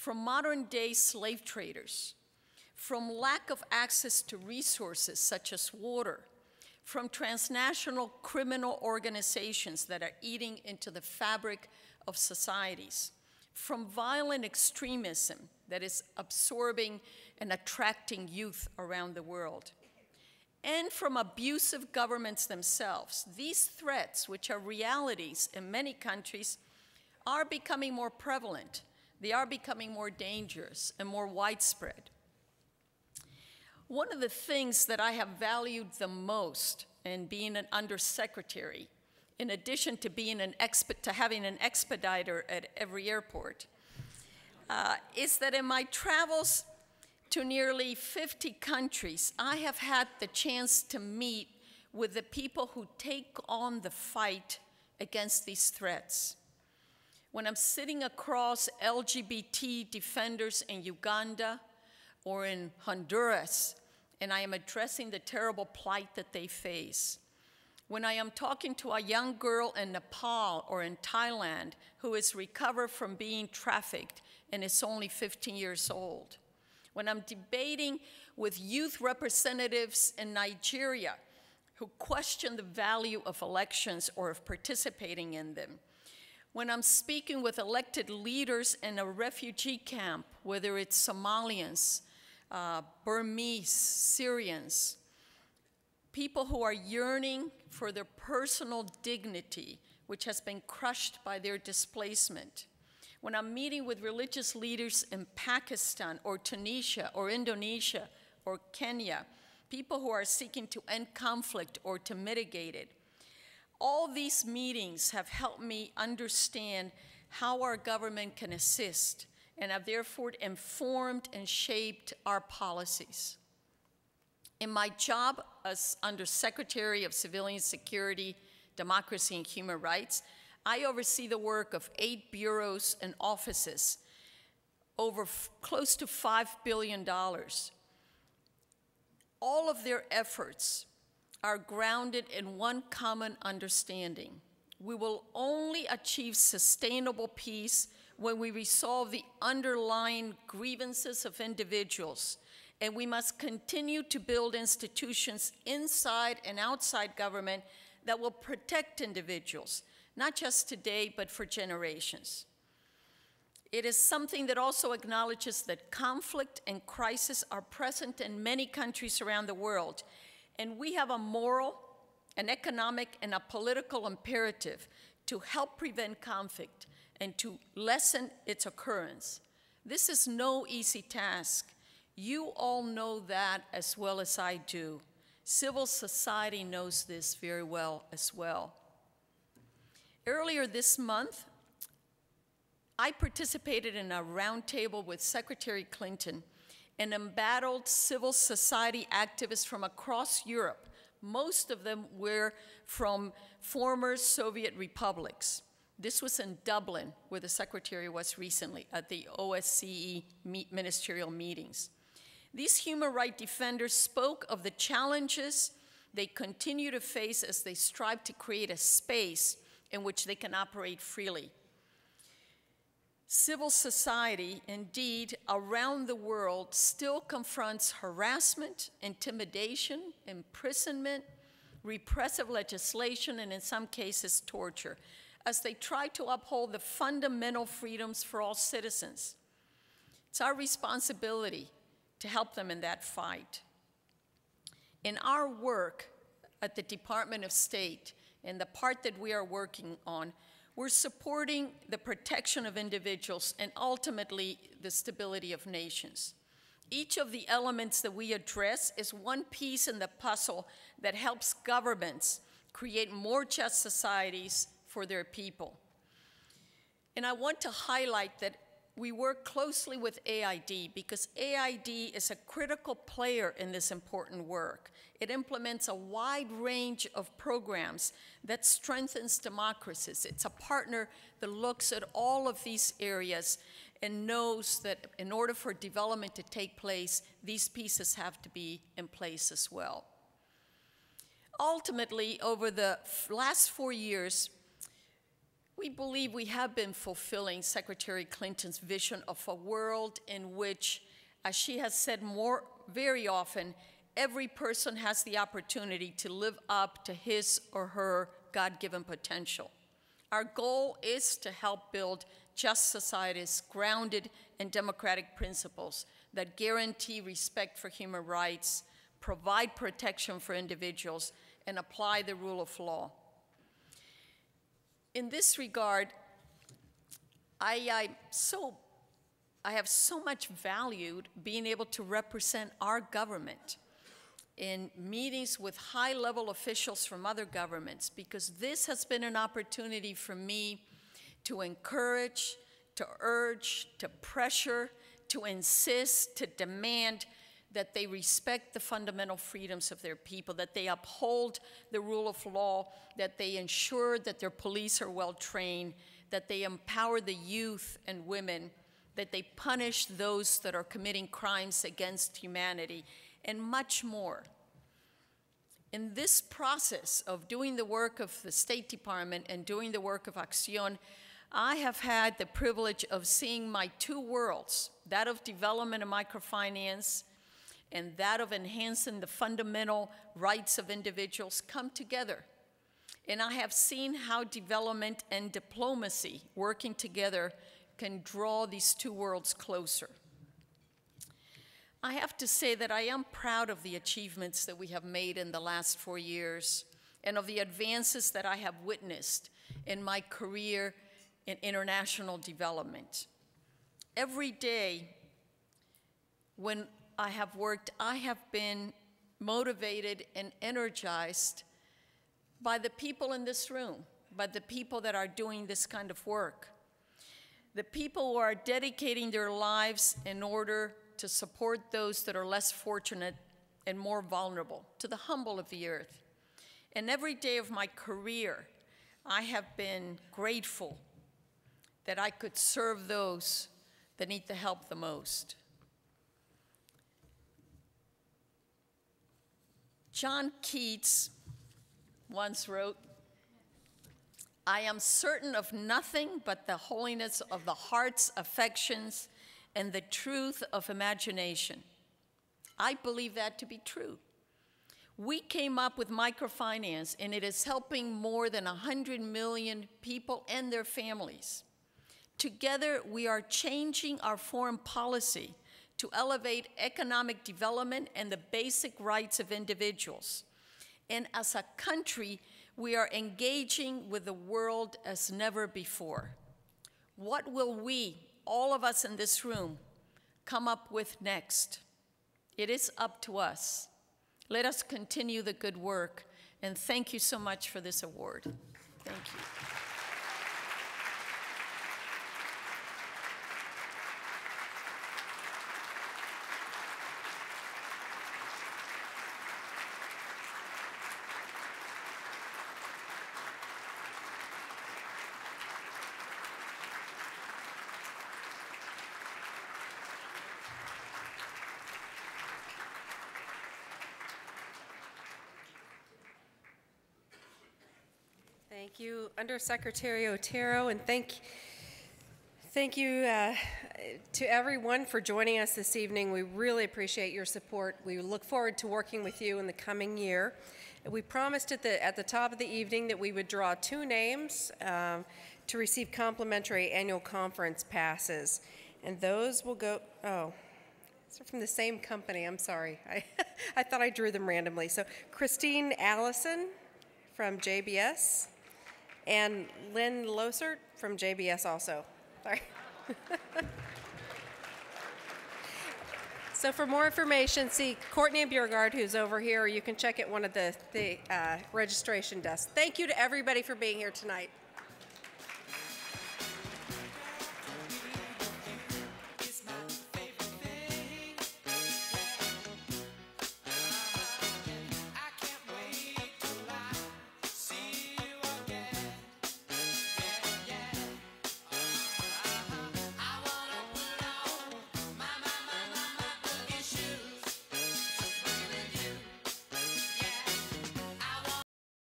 from modern-day slave traders, from lack of access to resources such as water, from transnational criminal organizations that are eating into the fabric of societies, from violent extremism that is absorbing and attracting youth around the world, and from abusive governments themselves. These threats, which are realities in many countries, are becoming more prevalent. They are becoming more dangerous and more widespread. One of the things that I have valued the most in being an undersecretary, in addition to being having an expediter at every airport, is that in my travels to nearly 50 countries, I have had the chance to meet with the people who take on the fight against these threats. When I'm sitting across LGBT defenders in Uganda or in Honduras, and I am addressing the terrible plight that they face. When I am talking to a young girl in Nepal or in Thailand who is recovered from being trafficked and is only 15 years old. When I'm debating with youth representatives in Nigeria who question the value of elections or of participating in them. When I'm speaking with elected leaders in a refugee camp, whether it's Somalians, Burmese, Syrians, people who are yearning for their personal dignity, which has been crushed by their displacement. When I'm meeting with religious leaders in Pakistan or Tunisia or Indonesia or Kenya, people who are seeking to end conflict or to mitigate it. All these meetings have helped me understand how our government can assist and have therefore informed and shaped our policies. In my job as Undersecretary of Civilian Security, Democracy, and Human Rights, I oversee the work of 8 bureaus and offices, over close to $5 billion. All of their efforts are grounded in one common understanding. We will only achieve sustainable peace when we resolve the underlying grievances of individuals, and we must continue to build institutions inside and outside government that will protect individuals, not just today, but for generations. It is something that also acknowledges that conflict and crisis are present in many countries around the world, and we have a moral, an economic, and a political imperative to help prevent conflict and to lessen its occurrence. This is no easy task. You all know that as well as I do. Civil society knows this very well as well. Earlier this month, I participated in a roundtable with Secretary Clinton and embattled civil society activists from across Europe. Most of them were from former Soviet republics. This was in Dublin, where the Secretary was recently at the OSCE ministerial meetings. These human rights defenders spoke of the challenges they continue to face as they strive to create a space in which they can operate freely. Civil society, indeed, around the world still confronts harassment, intimidation, imprisonment, repressive legislation, and in some cases, torture, as they try to uphold the fundamental freedoms for all citizens. It's our responsibility to help them in that fight. In our work at the Department of State, in the part that we are working on, we're supporting the protection of individuals and ultimately the stability of nations. Each of the elements that we address is one piece in the puzzle that helps governments create more just societies for their people. And I want to highlight that we work closely with AID because AID is a critical player in this important work. It implements a wide range of programs that strengthens democracies. It's a partner that looks at all of these areas and knows that in order for development to take place, these pieces have to be in place as well. Ultimately, over the last 4 years, We believe we have been fulfilling Secretary Clinton's vision of a world in which, as she has said very often, every person has the opportunity to live up to his or her God-given potential. Our goal is to help build just societies grounded in democratic principles that guarantee respect for human rights, provide protection for individuals, and apply the rule of law. In this regard, I have so much valued being able to represent our government in meetings with high-level officials from other governments, because this has been an opportunity for me to encourage, to urge, to pressure, to insist, to demand that they respect the fundamental freedoms of their people, that they uphold the rule of law, that they ensure that their police are well-trained, that they empower the youth and women, that they punish those that are committing crimes against humanity, and much more. In this process of doing the work of the State Department and doing the work of Acción, I have had the privilege of seeing my two worlds, that of development and microfinance, and that of enhancing the fundamental rights of individuals, come together. And I have seen how development and diplomacy working together can draw these two worlds closer. I have to say that I am proud of the achievements that we have made in the last 4 years and of the advances that I have witnessed in my career in international development. Every day when I have worked, I have been motivated and energized by the people in this room, by the people that are doing this kind of work, the people who are dedicating their lives in order to support those that are less fortunate and more vulnerable, to the humble of the earth. And every day of my career, I have been grateful that I could serve those that need the help the most. John Keats once wrote, "I am certain of nothing but the holiness of the heart's affections and the truth of imagination." I believe that to be true. We came up with microfinance, and it is helping more than 100 million people and their families. Together, we are changing our foreign policy to elevate economic development and the basic rights of individuals. And as a country, we are engaging with the world as never before. What will we, all of us in this room, come up with next? It is up to us. Let us continue the good work, and thank you so much for this award. Thank you. Thank you, Undersecretary Otero, and thank you to everyone for joining us this evening. We really appreciate your support. We look forward to working with you in the coming year. We promised at the top of the evening that we would draw 2 names to receive complimentary annual conference passes, and those will go, oh, these are from the same company, I'm sorry. I thought I drew them randomly. So Christine Allison from JBS, and Lynn Losert from JBS also. Sorry. So for more information, see Courtney Bjergard, who's over here, or you can check at one of the registration desks. Thank you to everybody for being here tonight.